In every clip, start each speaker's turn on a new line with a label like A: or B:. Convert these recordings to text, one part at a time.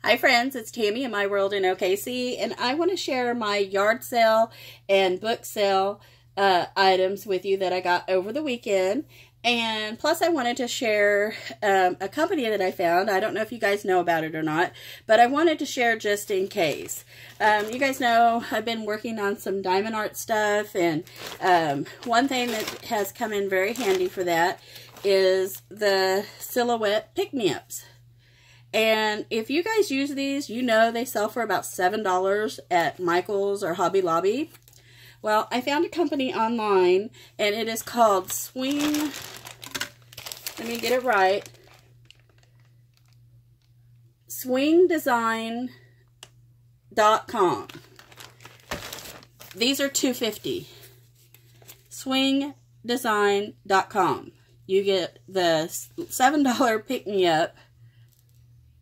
A: Hi friends, it's Tammy in My World in OKC, and I want to share my yard sale and book sale items with you that I got over the weekend. And plus I wanted to share a company that I found. I don't know if you guys know about it or not, but I wanted to share just in case. You guys know I've been working on some diamond art stuff, and one thing that has come in very handy for that is the Silhouette pick-me-ups. And if you guys use these, you know they sell for about $7 at Michael's or Hobby Lobby. Well, I found a company online, and it is called Swing. Let me get it right. Swingdesign.com. These are $2.50. Swingdesign.com. You get the $7 pick-me-up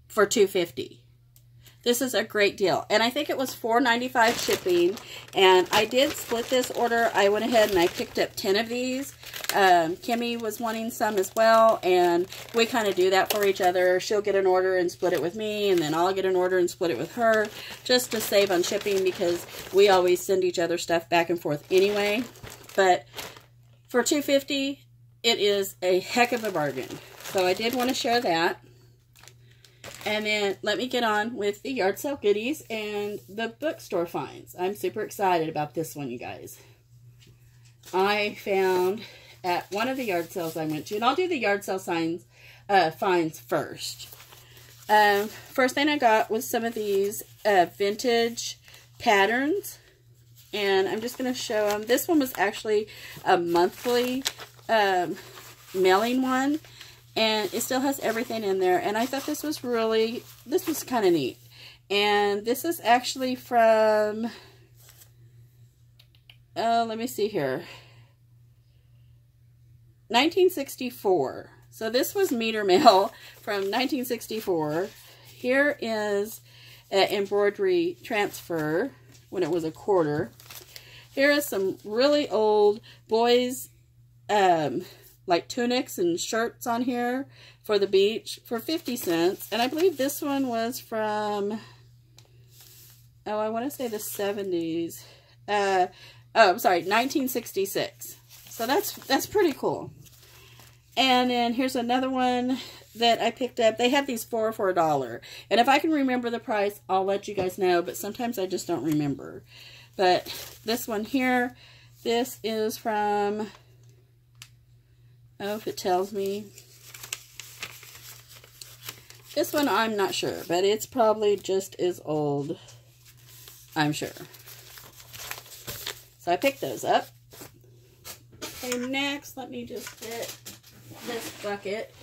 A: for $2.50. This is a great deal, and I think it was $4.95 shipping, and I did split this order. I went ahead and I picked up 10 of these. Kimmy was wanting some as well, and we kind of do that for each other. She'll get an order and split it with me, and then I'll get an order and split it with her, just to save on shipping, because we always send each other stuff back and forth anyway. But for $2.50, it is a heck of a bargain. So I did want to share that. And then let me get on with the yard sale goodies and the bookstore finds. I'm super excited about this one, you guys. I found at one of the yard sales I went to, and I'll do the yard sale finds first. First thing I got was some of these vintage patterns, and I'm just going to show them. This one was actually a monthly mailing one. And it still has everything in there. And I thought this was kind of neat. And this is actually from, let me see here, 1964. So this was meter mail from 1964. Here is an embroidery transfer when it was a quarter. Here is some really old boys' like tunics and shirts on here for the beach for 50 cents. And I believe this one was from, I want to say the 70s. I'm sorry, 1966. So that's pretty cool. And then here's another one that I picked up. They have these for $1. And if I can remember the price, I'll let you guys know. But sometimes I just don't remember. But this one here, this is from, oh, if it tells me. This one I'm not sure, but it's probably just as old, I'm sure. So I picked those up. Okay, next, let me just get this bucket.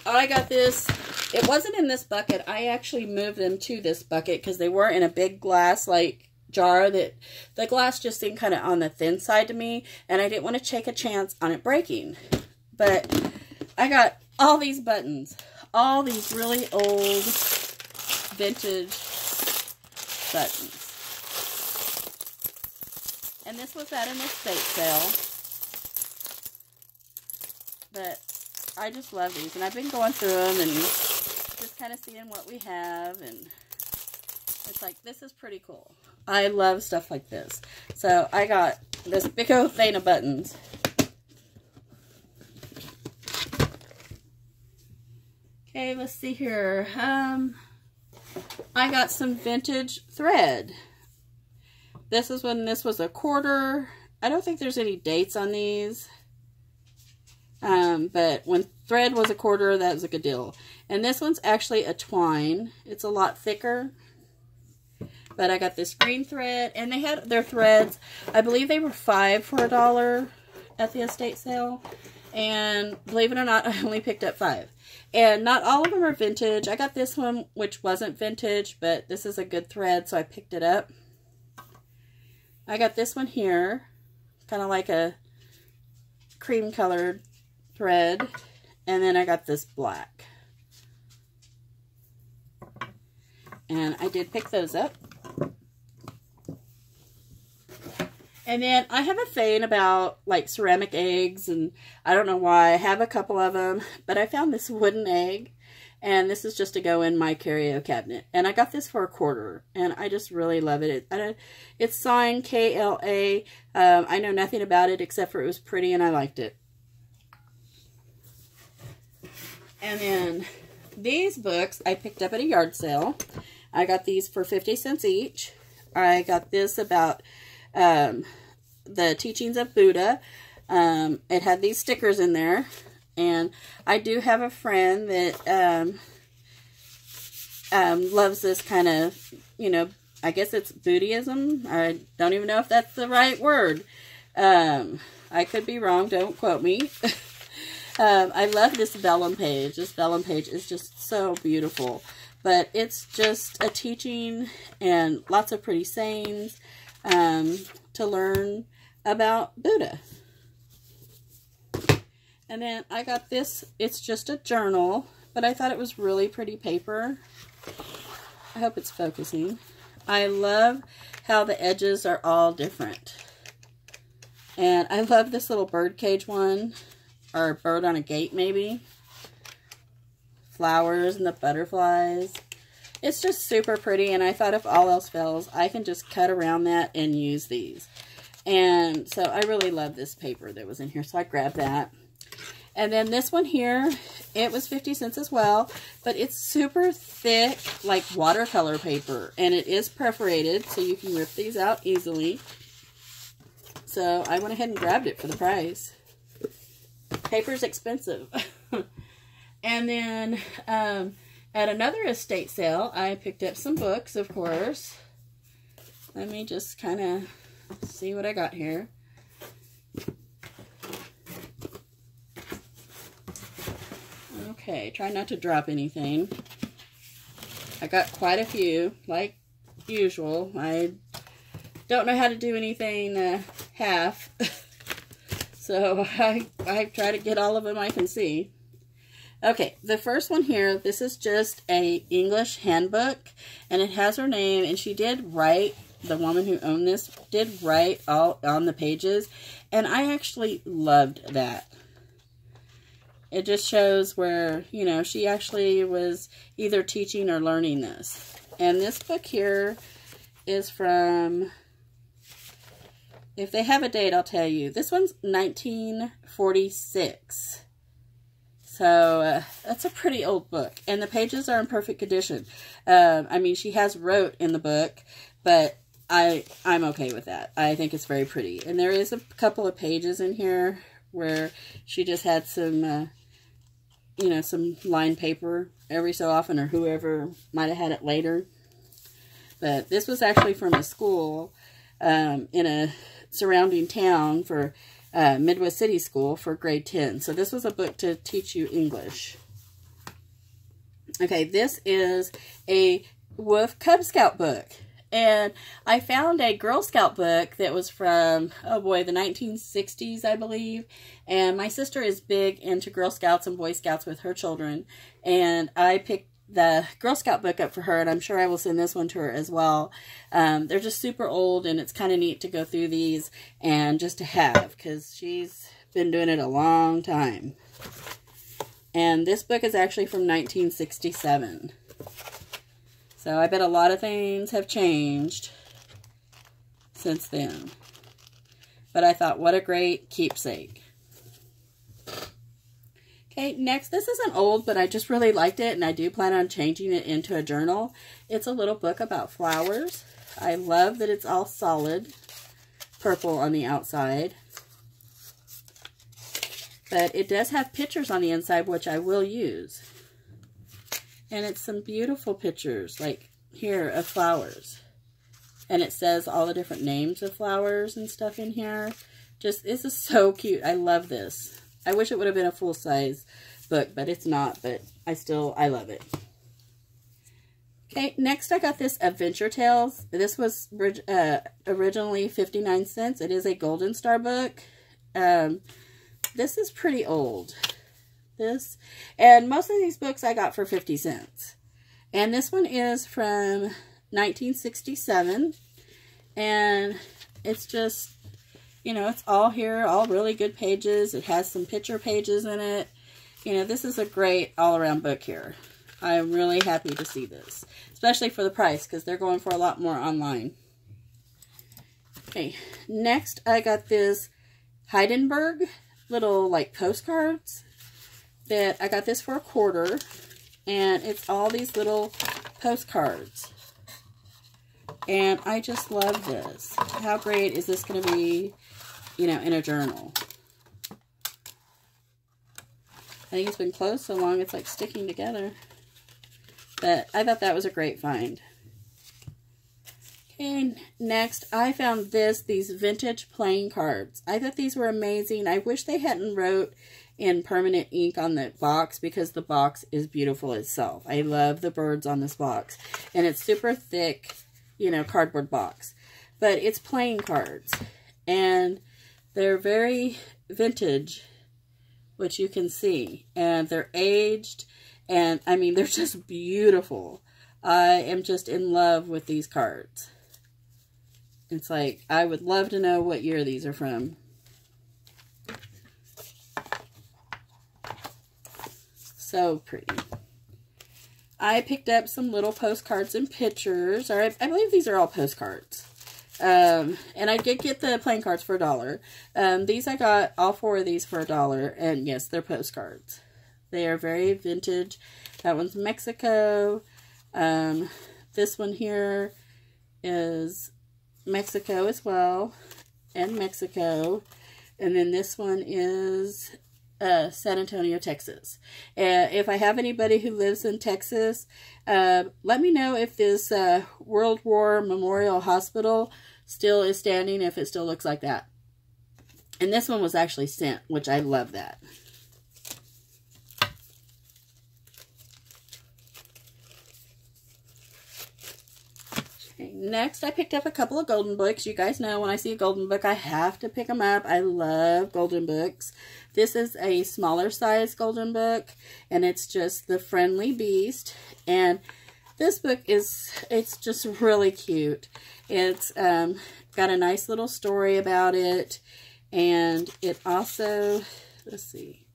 A: Oh, I got this. It wasn't in this bucket. I actually moved them to this bucket because they were in a big glass, like, jar that the glass just seemed kind of on the thin side to me, and I didn't want to take a chance on it breaking. But I got all these buttons, all these really old vintage buttons. And this was at an estate sale. But I just love these, and I've been going through them and just kind of seeing what we have, and it's like, this is pretty cool. I love stuff like this. So I got this big old thing of buttons. Okay, let's see here. I got some vintage thread. This is when this was a quarter. I don't think there's any dates on these. But when thread was a quarter, that was a good deal. And this one's actually a twine. It's a lot thicker. But I got this green thread, and they had their threads. I believe they were $5 for $1 at the estate sale. And believe it or not, I only picked up 5. And not all of them are vintage. I got this one, which wasn't vintage, but this is a good thread, so I picked it up. I got this one here, kind of like a cream colored thread. And then I got this black. And I did pick those up. And then I have a thing about like ceramic eggs, and I don't know why. I have a couple of them, but I found this wooden egg, And this is just to go in my curio cabinet. And I got this for $1, and I just really love it. It's signed KLA. I know nothing about it except for it was pretty and I liked it. And then these books I picked up at a yard sale. I got these for 50 cents each. I got this about the teachings of Buddha. It had these stickers in there. And I do have a friend that loves this kind of, you know, I guess it's Buddhism. I don't even know if that's the right word. I could be wrong. Don't quote me. I love this vellum page. This vellum page is just so beautiful. But it's just a teaching and lots of pretty sayings to learn about Buddha. And then I got this. It's just a journal, but I thought it was really pretty paper. I hope it's focusing. I love how the edges are all different. And I love this little bird cage one, or bird on a gate maybe. Flowers and the butterflies. It's just super pretty, and I thought if all else fails, I can just cut around that and use these. And so I really love this paper that was in here, so I grabbed that. And then this one here, it was 50 cents as well, but it's super thick, like watercolor paper, and it is perforated, so you can rip these out easily. So I went ahead and grabbed it for the price. Paper's expensive. And then at another estate sale, I picked up some books, of course. Let me just kind of see what I got here. Okay, try not to drop anything. I got quite a few, like usual. I don't know how to do anything half. So I try to get all of them I can see. Okay, the first one here, this is just a English handbook, and it has her name, and she did write, the woman who owned this did write all on the pages, and I actually loved that. It just shows where, you know, she actually was either teaching or learning this. And this book here is from, if they have a date, I'll tell you. This one's 1946. So, that's a pretty old book. And the pages are in perfect condition. I mean, she has wrote in the book, but I'm okay with that. I think it's very pretty. And there is a couple of pages in here where she just had some, you know, some lined paper every so often, or whoever might have had it later. But this was actually from a school in a surrounding town for Midwest City School for grade 10. So this was a book to teach you English. Okay, this is a Wolf Cub Scout book. And I found a Girl Scout book that was from, oh boy, the 1960s, I believe. And my sister is big into Girl Scouts and Boy Scouts with her children. And I picked the Girl Scout book up for her, and I'm sure I will send this one to her as well. They're just super old, and it's kind of neat to go through these and just to have, because she's been doing it a long time. And this book is actually from 1967. So I bet a lot of things have changed since then. But I thought, what a great keepsake. Okay, next, this isn't old, but I just really liked it, and I do plan on changing it into a journal. It's a little book about flowers. I love that it's all solid purple on the outside. But it does have pictures on the inside, which I will use. And it's some beautiful pictures, like here, of flowers. And it says all the different names of flowers and stuff in here. Just, this is so cute. I love this. I wish it would have been a full-size book, but it's not. But I love it. Okay, next I got this Adventure Tales. This was originally 59 cents. It is a Golden Star book. This is pretty old. And most of these books I got for 50 cents. And this one is from 1967. And it's just, you know, it's all here, all really good pages. It has some picture pages in it. You know, this is a great all-around book here. I'm really happy to see this, especially for the price, because they're going for a lot more online. Okay, next I got this Heidenberg little like postcards that I got this for $1, and it's all these little postcards. And I just love this. How great is this going to be, you know, in a journal? I think it's been closed so long it's like sticking together. But I thought that was a great find. Okay, next I found these vintage playing cards. I thought these were amazing. I wish they hadn't wrote in permanent ink on the box, because the box is beautiful itself. I love the birds on this box. And it's super thick, you know, cardboard box. But it's playing cards. And they're very vintage, which you can see. And they're aged. And, I mean, they're just beautiful. I am just in love with these cards. It's like, I would love to know what year these are from. So pretty. I picked up some little postcards and pictures. Or I believe these are all postcards. And I did get the playing cards for $1. These I got, all 4 of these for $1. And yes, they're postcards. They are very vintage. That one's Mexico. This one here is Mexico as well. And Mexico. And then this one is San Antonio, Texas. If I have anybody who lives in Texas, let me know if this World War Memorial Hospital still is standing, if it still looks like that. And this one was actually sent, which I love that. Okay, next I picked up a couple of golden books. You guys know when I see a golden book, I have to pick them up. I love golden books. This is a smaller size golden book, and it's just The Friendly Beast. And this book it's just really cute. It's got a nice little story about it, and it also, let's see,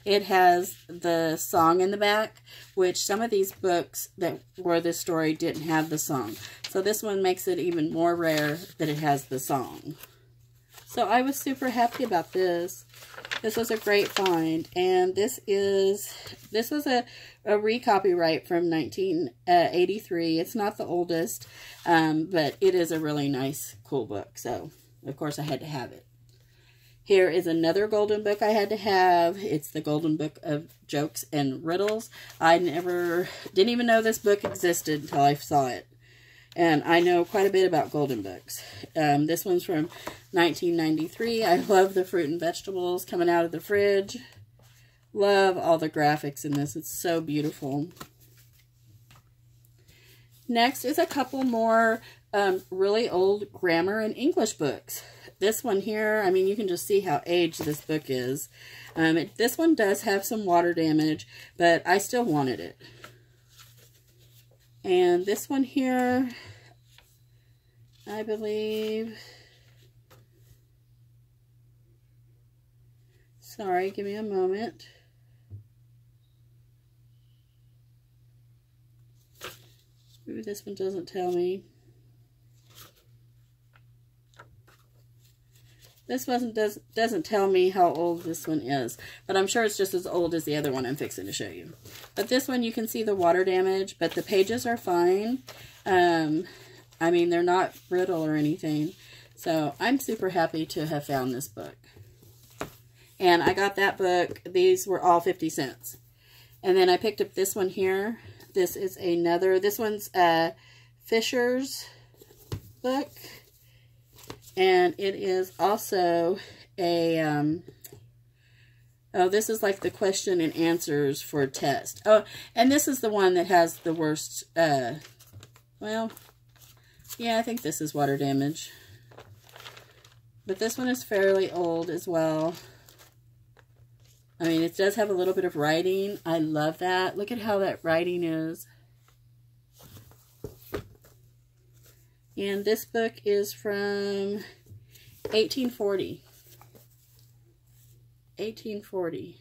A: it has the song in the back, which some of these books that were this story didn't have the song. So this one makes it even more rare that it has the song. So I was super happy about this. This was a great find. And this was a recopyright from 1983. It's not the oldest, but it is a really nice, cool book. So, of course, I had to have it. Here is another golden book I had to have. It's the Golden Book of Jokes and Riddles. I didn't even know this book existed until I saw it. And I know quite a bit about golden books. This one's from 1993. I love the fruit and vegetables coming out of the fridge. Love all the graphics in this. It's so beautiful. Next is a couple more really old grammar and English books. This one here, I mean, you can just see how aged this book is. This one does have some water damage, but I still wanted it. And this one here, I believe, sorry, give me a moment. Maybe this one doesn't tell me. This one doesn't tell me how old this one is, but I'm sure it's just as old as the other one I'm fixing to show you. But this one, you can see the water damage, but the pages are fine. I mean, they're not brittle or anything. So I'm super happy to have found this book. And I got that book. These were all 50 cents. And then I picked up this one here. This is another, this one's Fisher's book. And it is also a, oh, this is like the question and answers for a test. Oh, and this is the one that has the worst, well, yeah, I think this is water damage. But this one is fairly old as well. I mean, it does have a little bit of writing. I love that. Look at how that writing is. And this book is from 1840. 1840.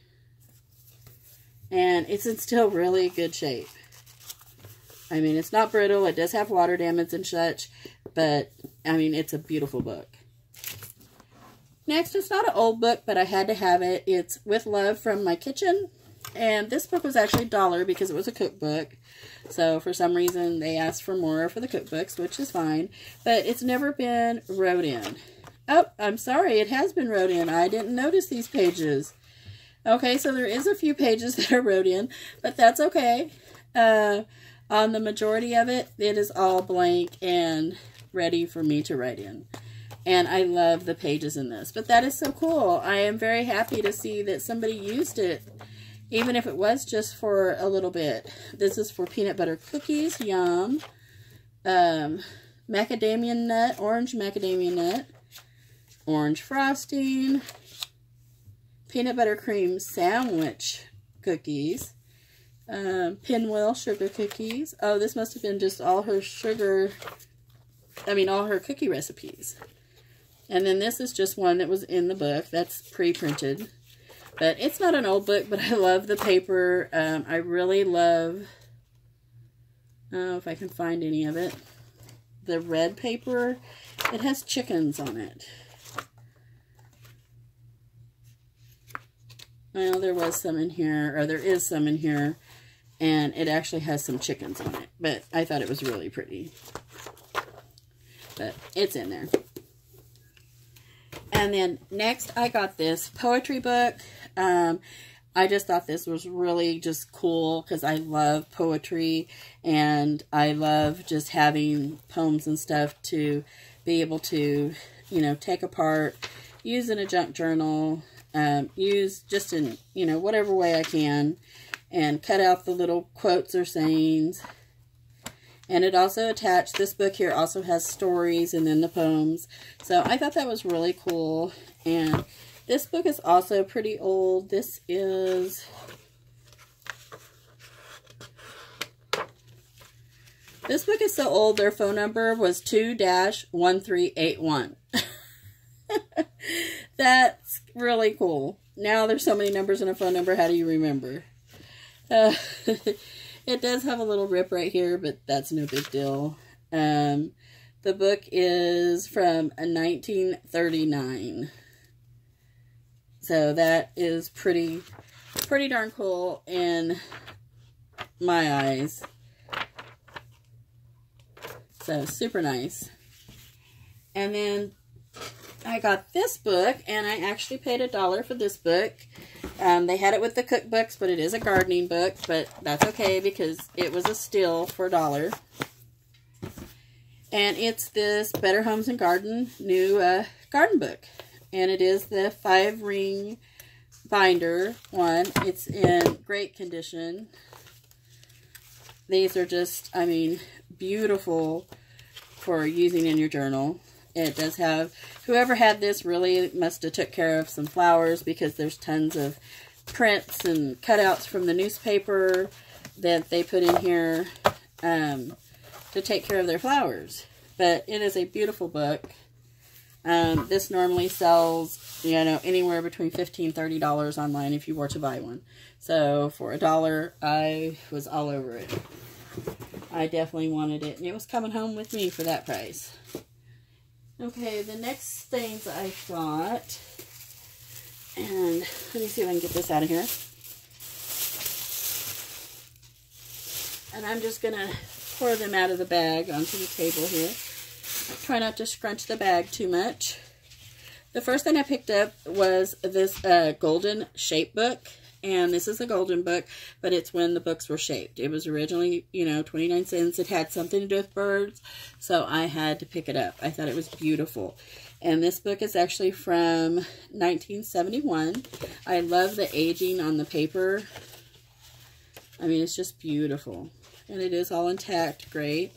A: And it's in still really good shape. I mean, it's not brittle. It does have water damage and such. But, I mean, it's a beautiful book. Next, it's not an old book, but I had to have it. It's With Love from My Kitchen. And this book was actually $1 because it was a cookbook. So, for some reason, they asked for more for the cookbooks, which is fine. But it's never been wrote in. Oh, I'm sorry. It has been wrote in. I didn't notice these pages. Okay, so there is a few pages that are wrote in, but that's okay. On the majority of it, it is all blank and ready for me to write in. And I love the pages in this. But that is so cool. I am very happy to see that somebody used it, even if it was just for a little bit. This is for peanut butter cookies. Yum. Macadamia nut. Orange macadamia nut. Orange frosting. Peanut butter cream sandwich cookies. Pinwheel sugar cookies. Oh, this must have been just all her sugar, all her cookie recipes. And then this is just one that was in the book. That's pre-printed. But it's not an old book, but I love the paper. I really love, I don't know if I can find any of it. The red paper, it has chickens on it. Well, there was some in here, or there is some in here, and it actually has some chickens on it. But I thought it was really pretty. But it's in there. And then next I got this poetry book. I just thought this was really just cool because I love poetry and I love just having poems and stuff to be able to, take apart, use in a junk journal, use just in, whatever way I can, and cut out the little quotes or sayings. And it also attached, this book here also has stories and then the poems. So I thought that was really cool. And this book is also pretty old. This is, this book is so old, their phone number was 2-1381. That's really cool. Now there's so many numbers in a phone number, how do you remember? It does have a little rip right here, but that's no big deal. The book is from 1939. So that is pretty darn cool in my eyes. So super nice. And then I got this book, and I actually paid $1 for this book. They had it with the cookbooks, but it is a gardening book, but that's okay because it was a steal for $1. And it's this Better Homes and Garden new garden book. And it is the 5-ring binder one. It's in great condition. These are just, beautiful for using in your journal. It does have, whoever had this really must have took care of some flowers because there's tons of prints and cutouts from the newspaper that they put in here to take care of their flowers. But it is a beautiful book. This normally sells, anywhere between $15 and $30 online if you were to buy one. So for $1, I was all over it. I definitely wanted it, and it was coming home with me for that price. Okay, the next things I got, and let me see if I can get this out of here. And I'm just going to pour them out of the bag onto the table here. Try not to scrunch the bag too much. The first thing I picked up was this golden shape book. And this is a golden book, but it's when the books were shaped. It was originally, 29 cents. It had something to do with birds, so I had to pick it up. I thought it was beautiful. And this book is actually from 1971. I love the aging on the paper. It's just beautiful. And it is all intact. Great.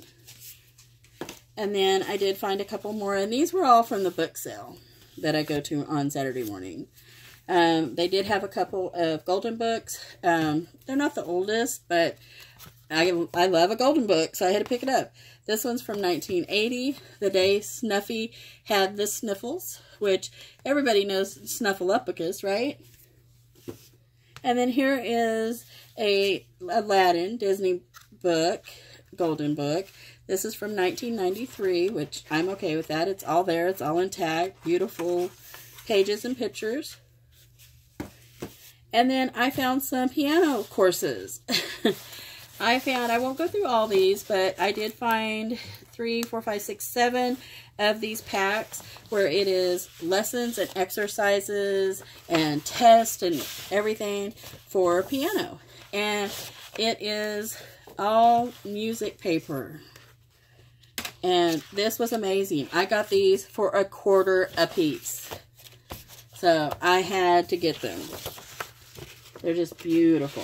A: And then I did find a couple more, and these were all from the book sale that I go to on Saturday morning. They did have a couple of golden books. They're not the oldest, but I love a golden book, so I had to pick it up. This one's from 1980, the day Snuffy had the sniffles, which everybody knows Snuffleupagus, right? And then here is a Aladdin Disney book, golden book. This is from 1993, which I'm okay with that. It's all there. It's all intact. Beautiful pages and pictures. And then I found some piano courses. I won't go through all these, but I did find 3, 4, 5, 6, 7 of these packs where it is lessons and exercises and tests and everything for piano. And it is all music paper. And this was amazing. I got these for $1/4 a piece. So I had to get them. They're just beautiful.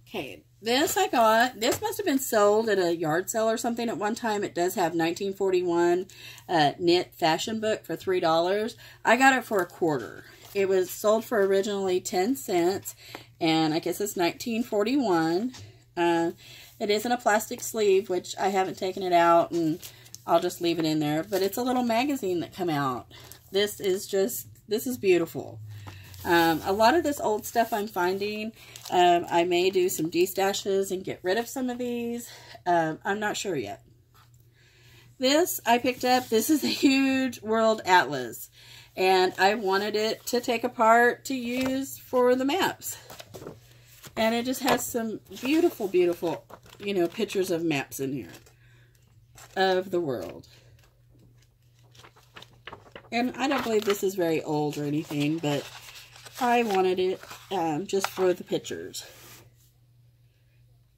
A: Okay, this I got. This must have been sold at a yard sale or something at one time. It does have 1941 knit fashion book for $3. I got it for $1/4. It was sold for originally 10 cents, and I guess it's 1941. It is in a plastic sleeve, which I haven't taken it out, and I'll just leave it in there. But it's a little magazine that come out. This is beautiful. A lot of this old stuff I'm finding, I may do some destashes and get rid of some of these. I'm not sure yet. This I picked up. This is a huge world atlas, and I wanted it to take apart to use for the maps. And it just has some beautiful, beautiful, you know, pictures of maps in here of the world. And I don't believe this is very old or anything, but I wanted it just for the pictures.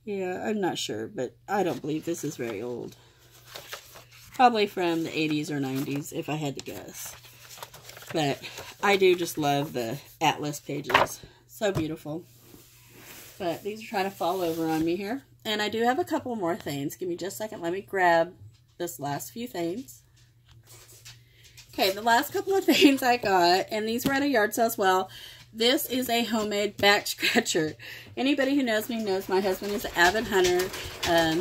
A: Yeah, I'm not sure, but I don't believe this is very old. Probably from the 80s or 90s, if I had to guess. But I do just love the atlas pages. So beautiful. But these are trying to fall over on me here. And I do have a couple more things. Give me just a second. Let me grab this last few things. Okay, the last couple of things I got, and these were at a yard sale as well. This is a homemade back scratcher. Anybody who knows me knows my husband is an avid hunter.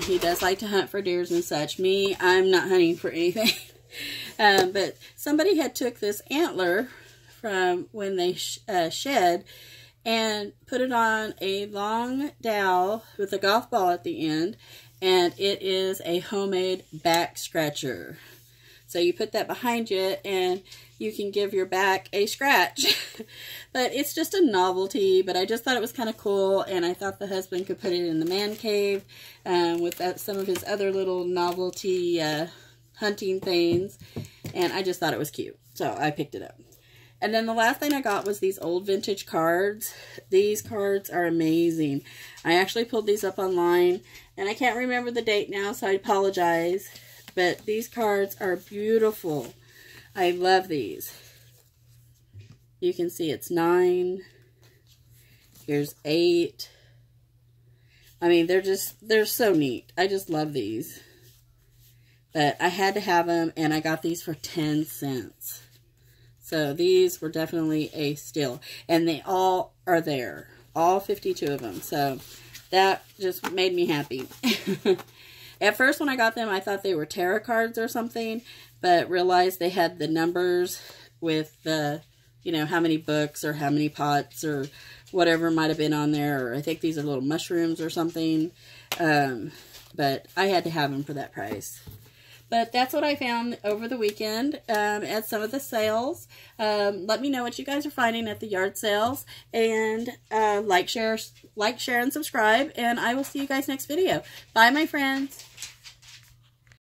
A: He does like to hunt for deers and such. Me, I'm not hunting for anything. But somebody had took this antler from when they shed and put it on a long dowel with a golf ball at the end, and it is a homemade back scratcher. So you put that behind you and you can give your back a scratch. But it's just a novelty, but I just thought it was kind of cool, and I thought the husband could put it in the man cave with some of his other little novelty hunting things, and I just thought it was cute. So I picked it up. And then the last thing I got was these old vintage cards. These cards are amazing. I actually pulled these up online, and I can't remember the date now, so I apologize. But these cards are beautiful. I love these. You can see it's 9. Here's 8. I mean, they're so neat. I just love these. But I had to have them, and I got these for 10 cents. So these were definitely a steal. And they all are there. All 52 of them. So that just made me happy. At first when I got them, I thought they were tarot cards or something, but realized they had the numbers with the, you know, how many books or how many pots or whatever might have been on there. Or I think these are little mushrooms or something. But I had to have them for that price. But that's what I found over the weekend at some of the sales. Let me know what you guys are finding at the yard sales. And like, share, and subscribe. And I will see you guys next video. Bye, my friends.